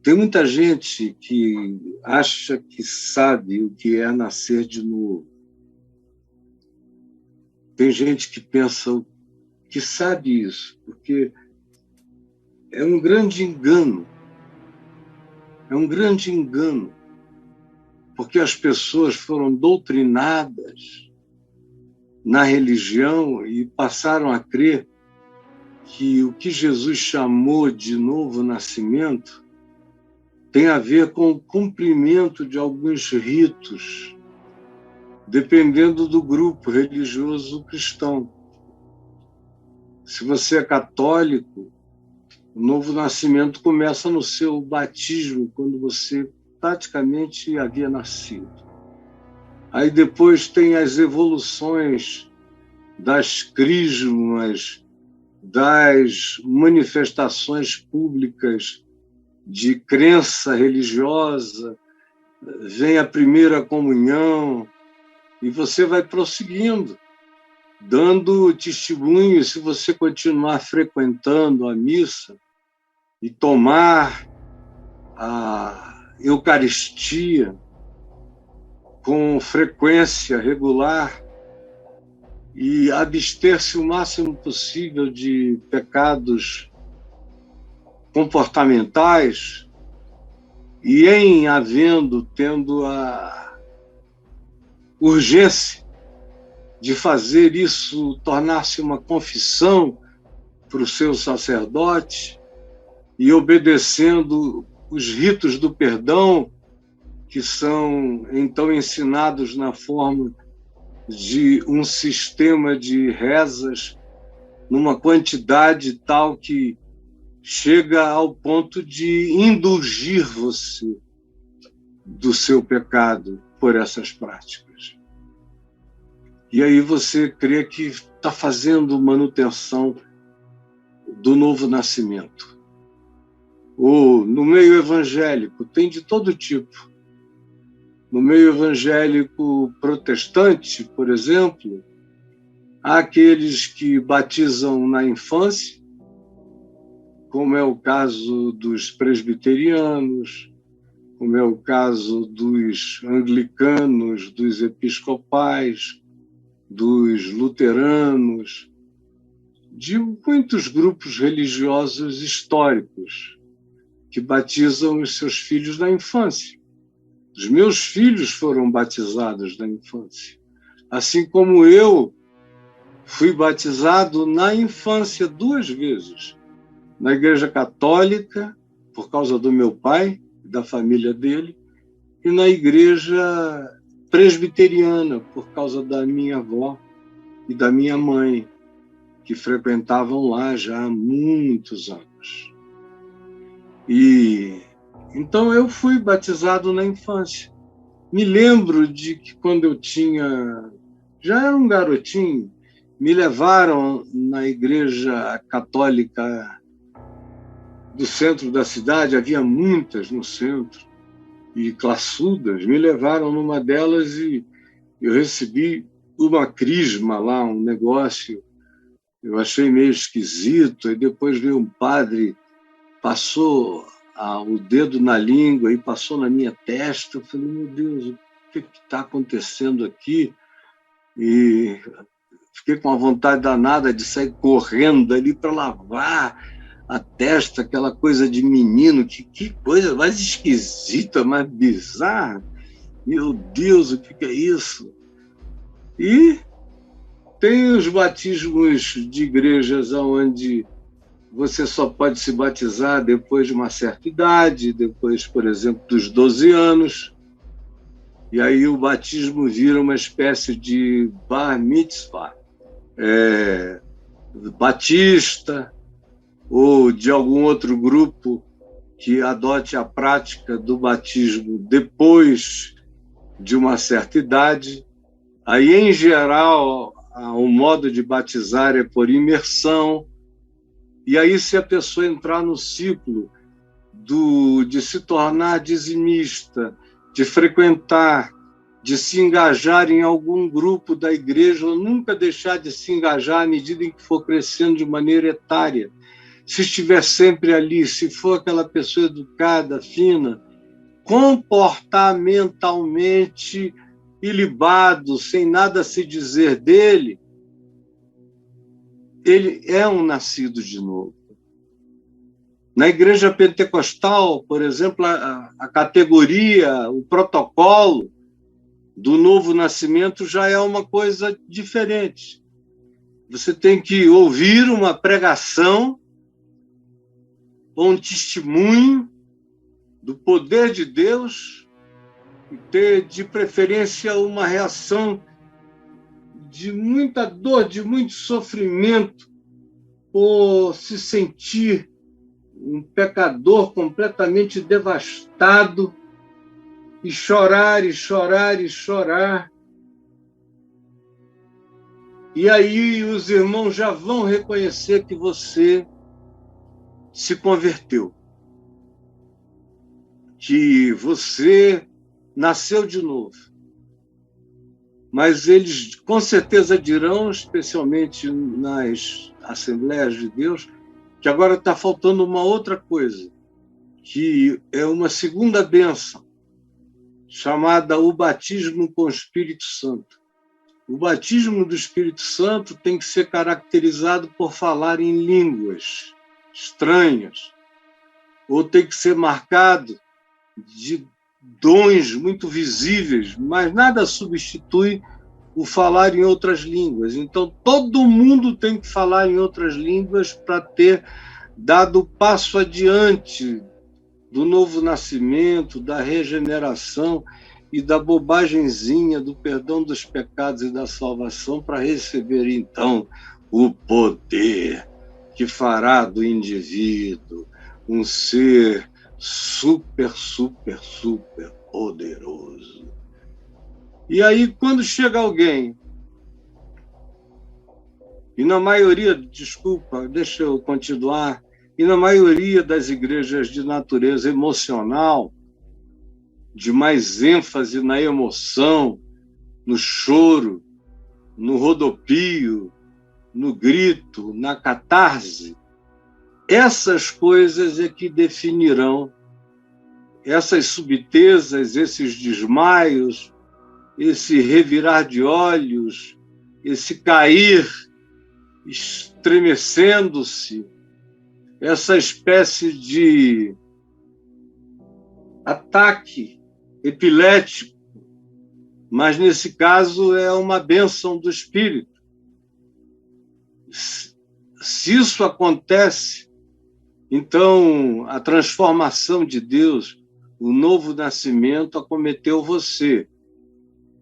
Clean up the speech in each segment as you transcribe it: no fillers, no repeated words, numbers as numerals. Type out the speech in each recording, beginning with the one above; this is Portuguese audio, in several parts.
Tem muita gente que acha que sabe o que é nascer de novo. Tem gente que pensa que sabe isso, porque é um grande engano. É um grande engano, porque as pessoas foram doutrinadas na religião e passaram a crer que o que Jesus chamou de novo nascimento tem a ver com o cumprimento de alguns ritos, dependendo do grupo religioso cristão. Se você é católico, o novo nascimento começa no seu batismo, quando você praticamente havia nascido. Aí depois tem as evoluções das crismas, das manifestações públicas de crença religiosa, vem a primeira comunhão, e você vai prosseguindo, dando testemunho. Se você continuar frequentando a missa e tomar a Eucaristia com frequência regular e abster-se o máximo possível de pecados comportamentais, e tendo a urgência de fazer isso, tornar-se uma confissão para o seu sacerdote e obedecendo os ritos do perdão, que são então ensinados na forma de um sistema de rezas numa quantidade tal que chega ao ponto de indulgir você do seu pecado por essas práticas. E aí você crê que está fazendo manutenção do novo nascimento. Ou no meio evangélico, tem de todo tipo. No meio evangélico protestante, por exemplo, há aqueles que batizam na infância, como é o caso dos presbiterianos, como é o caso dos anglicanos, dos episcopais, dos luteranos, de muitos grupos religiosos históricos que batizam os seus filhos na infância. Os meus filhos foram batizados na infância, assim como eu fui batizado na infância 2 vezes, na Igreja Católica, por causa do meu pai, da família dele, e na Igreja Presbiteriana, por causa da minha avó e da minha mãe, que frequentavam lá já há muitos anos. E então eu fui batizado na infância. Me lembro de que quando eu já era um garotinho, me levaram na Igreja Católica do centro da cidade, havia muitas no centro, e classudas, me levaram numa delas e eu recebi uma crisma lá, um negócio, eu achei meio esquisito, e depois veio um padre, passou o dedo na língua e passou na minha testa. Eu falei, meu Deus, o que está acontecendo aqui? E fiquei com uma vontade danada de sair correndo ali para lavar a testa, aquela coisa de menino, que coisa mais esquisita, mais bizarra. Meu Deus, o que é isso? E tem os batismos de igrejas onde você só pode se batizar depois de uma certa idade, depois, por exemplo, dos 12 anos. E aí o batismo vira uma espécie de bar mitzvah, batista, ou de algum outro grupo que adote a prática do batismo depois de uma certa idade. Aí, em geral, o modo de batizar é por imersão. E aí, se a pessoa entrar no ciclo de se tornar dizimista, de frequentar, de se engajar em algum grupo da igreja, ou nunca deixar de se engajar à medida em que for crescendo de maneira etária, se estiver sempre ali, se for aquela pessoa educada, fina, comportamentalmente ilibado, sem nada a se dizer dele, ele é um nascido de novo. Na igreja pentecostal, por exemplo, a categoria, o protocolo do novo nascimento já é uma coisa diferente. Você tem que ouvir uma pregação ou um testemunho do poder de Deus e ter, de preferência, uma reação de muita dor, de muito sofrimento, por se sentir um pecador completamente devastado e chorar, e chorar, e chorar. E aí os irmãos já vão reconhecer que você se converteu, que você nasceu de novo. Mas eles com certeza dirão, especialmente nas Assembleias de Deus, que agora está faltando uma outra coisa, que é uma segunda bênção, chamada o batismo com o Espírito Santo. O batismo do Espírito Santo tem que ser caracterizado por falar em línguas estranhas, ou tem que ser marcado de dons muito visíveis, mas nada substitui o falar em outras línguas. Então, todo mundo tem que falar em outras línguas para ter dado o passo adiante do novo nascimento, da regeneração e da bobagenzinha do perdão dos pecados e da salvação, para receber, então, o poder que fará do indivíduo um ser super, super, super poderoso. E aí, quando chega alguém, e na maioria, desculpa, deixa eu continuar, e na maioria das igrejas de natureza emocional, de mais ênfase na emoção, no choro, no rodopio, no grito, na catarse, essas coisas é que definirão essas subtezas, esses desmaios, esse revirar de olhos, esse cair estremecendo-se, essa espécie de ataque epilético, mas nesse caso é uma bênção do Espírito. Se isso acontece, então a transformação de Deus, o novo nascimento acometeu você,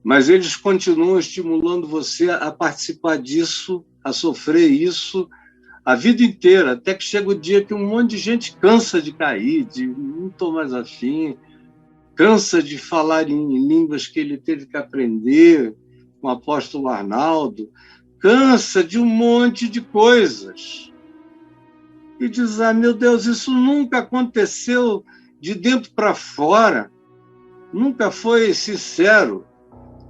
mas eles continuam estimulando você a participar disso, a sofrer isso a vida inteira, até que chega o dia que um monte de gente cansa de cair, de não estou mais afim, cansa de falar em línguas que ele teve que aprender com o apóstolo Arnaldo, cansa de um monte de coisas. E diz, meu Deus, isso nunca aconteceu de dentro para fora, nunca foi sincero.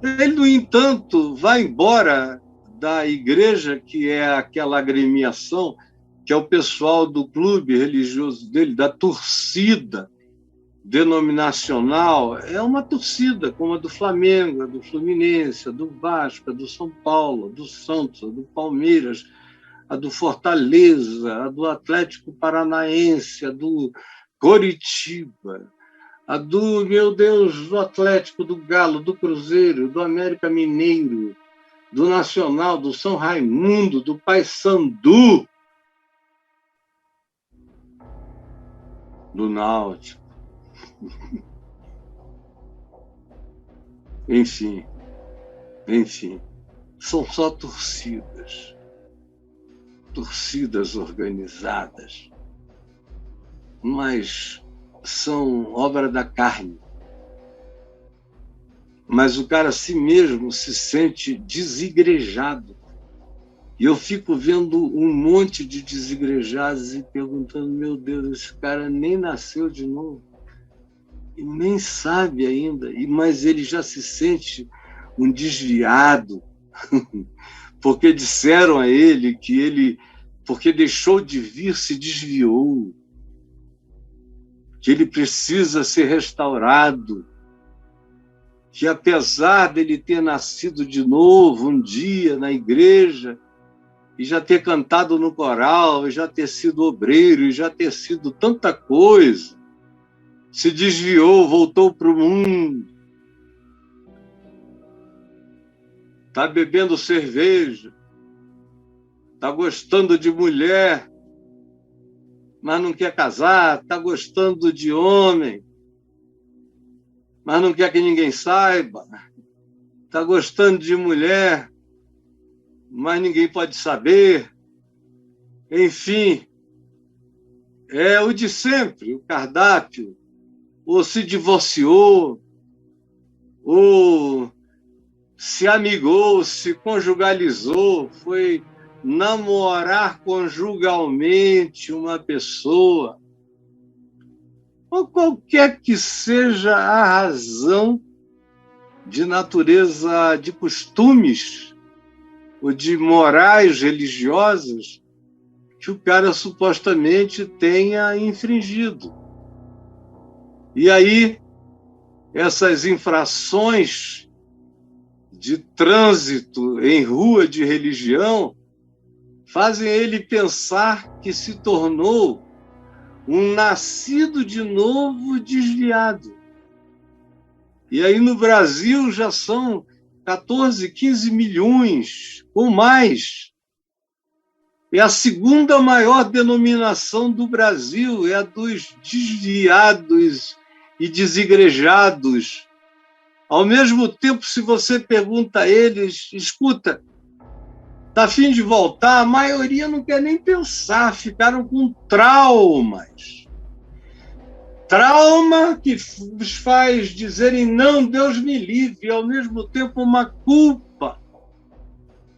Ele, no entanto, vai embora da igreja, que é aquela agremiação, que é o pessoal do clube religioso dele, da torcida denominacional, é uma torcida como a do Flamengo, a do Fluminense, a do Vasco, a do São Paulo, a do Santos, a do Palmeiras, a do Fortaleza, a do Atlético Paranaense, a do Coritiba, a do, meu Deus, do Atlético, do Galo, do Cruzeiro, do América Mineiro, do Nacional, do São Raimundo, do Paysandu, do Náutico. Enfim, são só torcidas organizadas, mas são obra da carne. Mas o cara a si mesmo se sente desigrejado. E eu fico vendo um monte de desigrejados e perguntando, meu Deus, esse cara nem nasceu de novo. E nem sabe ainda, mas ele já se sente um desviado, porque disseram a ele que ele porque deixou de vir, se desviou, que ele precisa ser restaurado, que apesar dele ter nascido de novo um dia na igreja, e já ter cantado no coral, e já ter sido obreiro, e já ter sido tanta coisa, se desviou, voltou para o mundo, está bebendo cerveja, está gostando de mulher, mas não quer casar, está gostando de homem, mas não quer que ninguém saiba, está gostando de mulher, mas ninguém pode saber. Enfim, é o de sempre, o cardápio. Ou se divorciou, ou se amigou, se conjugalizou, foi namorar conjugalmente uma pessoa, ou qualquer que seja a razão de natureza de costumes ou de morais religiosas que o cara supostamente tenha infringido. E aí, essas infrações de trânsito em rua de religião fazem ele pensar que se tornou um nascido de novo desviado. E aí no Brasil já são 14, 15 milhões ou mais. É a segunda maior denominação do Brasil, é a dos desviados e desigrejados. Ao mesmo tempo, se você pergunta a eles, escuta, está a fim de voltar? A maioria não quer nem pensar, ficaram com traumas. Trauma que os faz dizerem, não, Deus me livre, e ao mesmo tempo uma culpa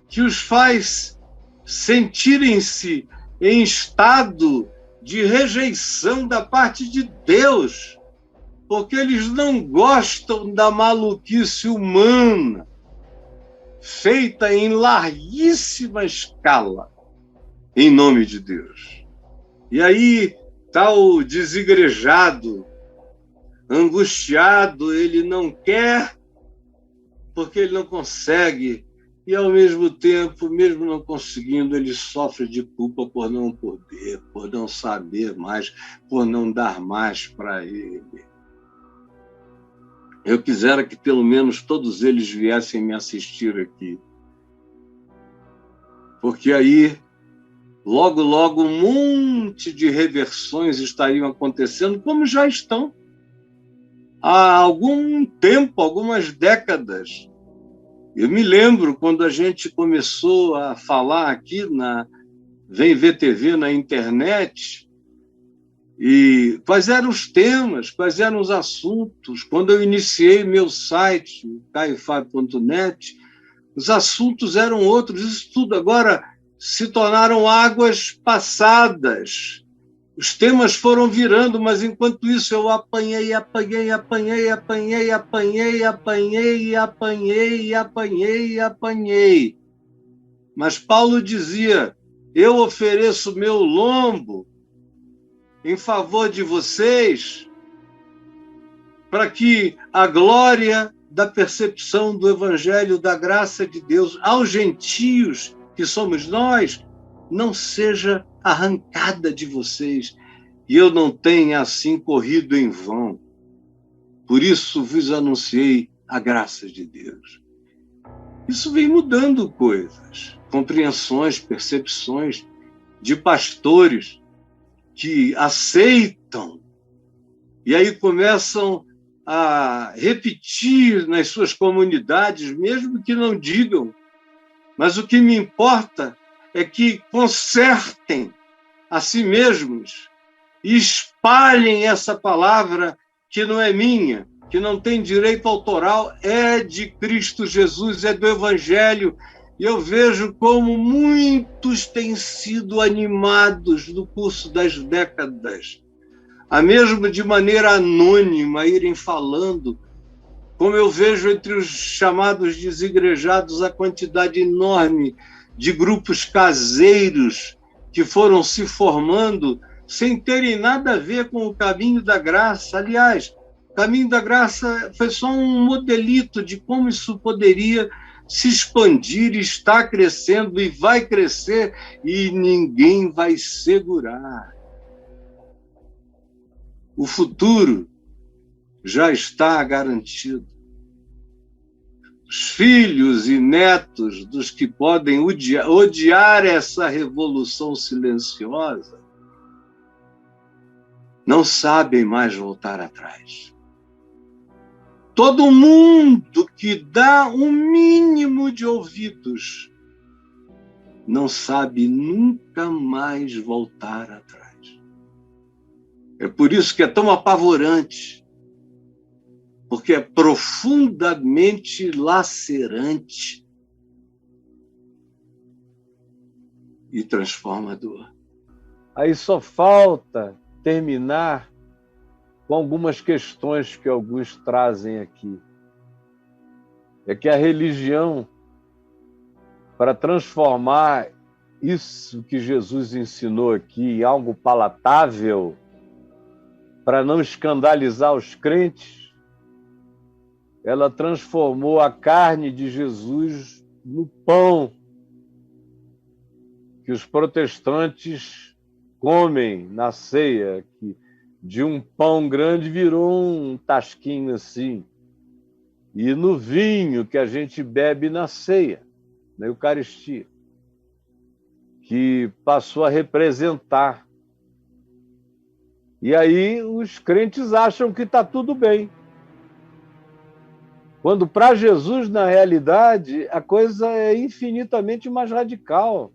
que os faz sentirem-se em estado de rejeição da parte de Deus, porque eles não gostam da maluquice humana, feita em larguíssima escala, em nome de Deus. E aí, tal desigrejado, angustiado, ele não quer, porque ele não consegue, e ao mesmo tempo, mesmo não conseguindo, ele sofre de culpa por não poder, por não saber mais, por não dar mais para ele. Eu quisera que pelo menos todos eles viessem me assistir aqui, porque aí logo, logo, um monte de reversões estariam acontecendo, como já estão há algum tempo, algumas décadas. Eu me lembro quando a gente começou a falar aqui na Vem Ver TV na internet, e quais eram os temas, quais eram os assuntos. Quando eu iniciei meu site, caifab.net, os assuntos eram outros, isso tudo agora se tornaram águas passadas. Os temas foram virando, mas enquanto isso eu apanhei. Mas Paulo dizia, eu ofereço meu lombo em favor de vocês para que a glória da percepção do evangelho da graça de Deus aos gentios, que somos nós, não seja arrancada de vocês, e eu não tenha assim corrido em vão. Por isso vos anunciei a graça de Deus. Isso vem mudando coisas, compreensões, percepções de pastores que aceitam e aí começam a repetir nas suas comunidades, mesmo que não digam. Mas o que me importa é que consertem a si mesmos e espalhem essa palavra que não é minha, que não tem direito autoral, é de Cristo Jesus, é do Evangelho. E eu vejo como muitos têm sido animados no curso das décadas, a mesmo de maneira anônima, irem falando, como eu vejo entre os chamados desigrejados a quantidade enorme de grupos caseiros que foram se formando sem terem nada a ver com o caminho da graça. Aliás, o caminho da graça foi só um modelito de como isso poderia se expandir, está crescendo e vai crescer, e ninguém vai segurar. O futuro já está garantido. Os filhos e netos dos que podem odiar essa revolução silenciosa não sabem mais voltar atrás. Todo mundo que dá um mínimo de ouvidos não sabe nunca mais voltar atrás. É por isso que é tão apavorante, porque é profundamente lacerante e transformador. Aí só falta terminar com algumas questões que alguns trazem aqui. É que a religião, para transformar isso que Jesus ensinou aqui em algo palatável, para não escandalizar os crentes, ela transformou a carne de Jesus no pão que os protestantes comem na ceia, que de um pão grande virou um tasquinho assim, e no vinho que a gente bebe na ceia, na Eucaristia, que passou a representar. E aí os crentes acham que está tudo bem. Quando para Jesus, na realidade, a coisa é infinitamente mais radical.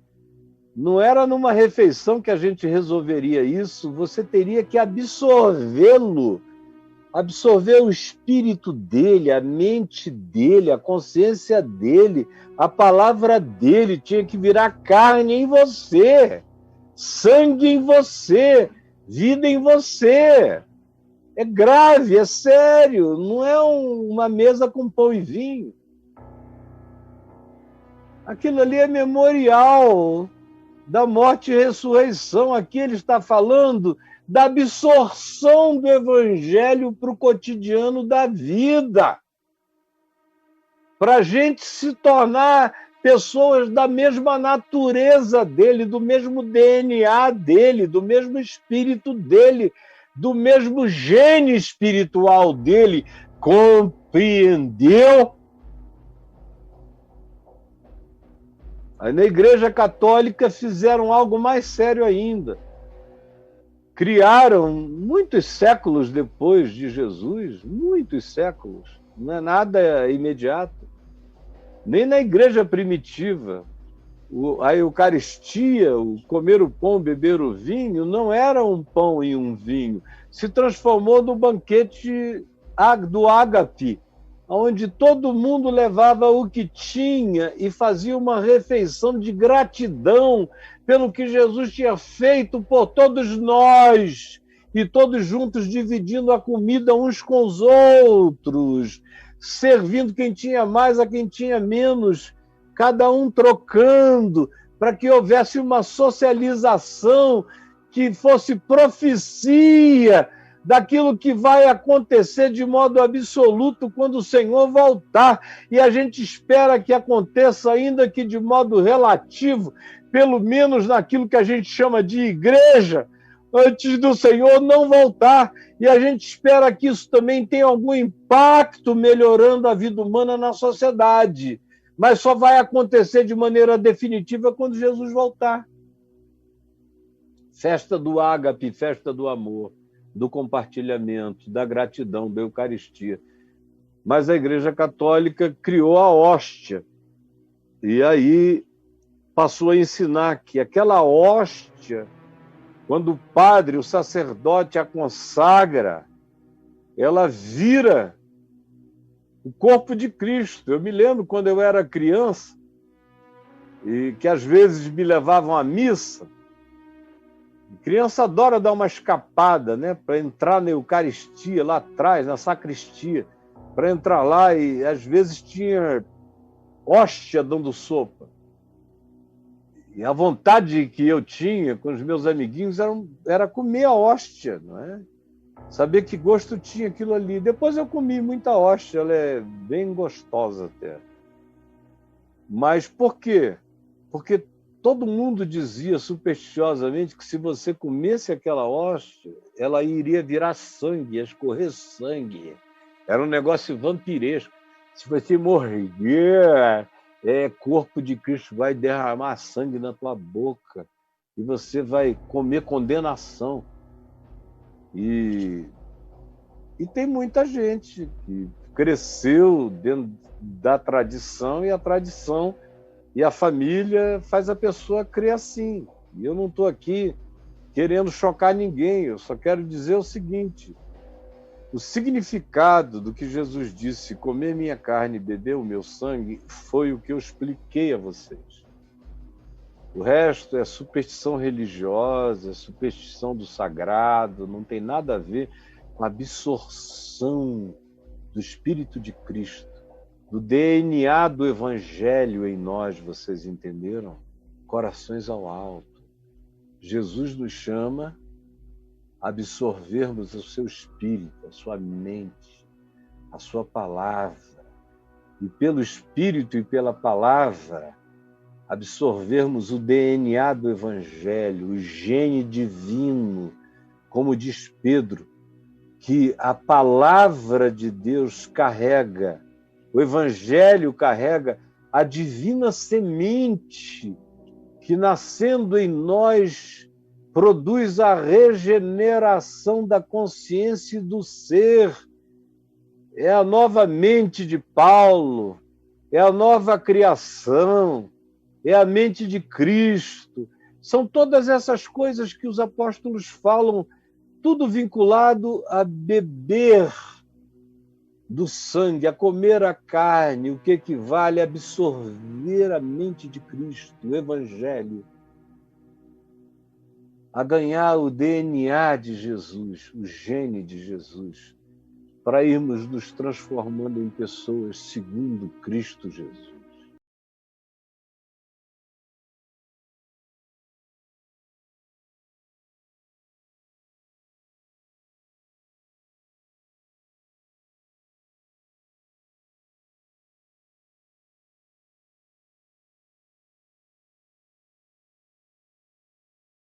Não era numa refeição que a gente resolveria isso, você teria que absorvê-lo, absorver o espírito dele, a mente dele, a consciência dele, a palavra dele tinha que virar carne em você, sangue em você, vida em você. É grave, é sério, não é uma mesa com pão e vinho. Aquilo ali é memorial da morte e ressurreição. Aqui ele está falando da absorção do evangelho para o cotidiano da vida. Para a gente se tornar pessoas da mesma natureza dele, do mesmo DNA dele, do mesmo espírito dele, do mesmo gene espiritual dele. Compreendeu? Aí na Igreja Católica fizeram algo mais sério ainda. Criaram, muitos séculos depois de Jesus, muitos séculos, não é nada imediato, nem na Igreja primitiva, a Eucaristia, o comer o pão, beber o vinho, não era um pão e um vinho, se transformou no banquete do ágape, onde todo mundo levava o que tinha e fazia uma refeição de gratidão pelo que Jesus tinha feito por todos nós, e todos juntos dividindo a comida uns com os outros, servindo quem tinha mais a quem tinha menos, cada um trocando, para que houvesse uma socialização que fosse profecia daquilo que vai acontecer de modo absoluto quando o Senhor voltar. E a gente espera que aconteça, ainda que de modo relativo, pelo menos naquilo que a gente chama de igreja, antes do Senhor não voltar. E a gente espera que isso também tenha algum impacto melhorando a vida humana na sociedade. Mas só vai acontecer de maneira definitiva quando Jesus voltar. Festa do ágape, festa do amor, do compartilhamento, da gratidão, da Eucaristia. Mas a Igreja Católica criou a hóstia. E aí passou a ensinar que aquela hóstia, quando o padre, o sacerdote, a consagra, ela vira o corpo de Cristo. Eu me lembro quando eu era criança, e que às vezes me levavam à missa. A criança adora dar uma escapada, né, para entrar na Eucaristia, lá atrás, na sacristia, para entrar lá, e às vezes tinha hóstia dando sopa. E a vontade que eu tinha com os meus amiguinhos era comer a hóstia, não é? Saber que gosto tinha aquilo ali. Depois eu comi muita hóstia, ela é bem gostosa até. Mas por quê? Porque todo mundo dizia supersticiosamente que se você comesse aquela hóstia, ela iria virar sangue, ia escorrer sangue. Era um negócio vampiresco. Se você morrer, corpo de Cristo vai derramar sangue na tua boca e você vai comer condenação. E tem muita gente que cresceu dentro da tradição e a tradição e a família faz a pessoa crer assim. E eu não estou aqui querendo chocar ninguém, eu só quero dizer o seguinte: o significado do que Jesus disse, comer minha carne e beber o meu sangue, foi o que eu expliquei a vocês. O resto é superstição religiosa, superstição do sagrado, não tem nada a ver com a absorção do Espírito de Cristo, do DNA do Evangelho em nós, vocês entenderam? Corações ao alto. Jesus nos chama a absorvermos o seu Espírito, a sua mente, a sua palavra. E pelo Espírito e pela palavra, absorvermos o DNA do Evangelho, o gene divino, como diz Pedro, que a palavra de Deus carrega, o Evangelho carrega a divina semente que, nascendo em nós, produz a regeneração da consciência e do ser. É a nova mente de Paulo, é a nova criação, é a mente de Cristo. São todas essas coisas que os apóstolos falam, tudo vinculado a beber do sangue, a comer a carne, o que equivale a absorver a mente de Cristo, o Evangelho, a ganhar o DNA de Jesus, o gene de Jesus, para irmos nos transformando em pessoas segundo Cristo Jesus.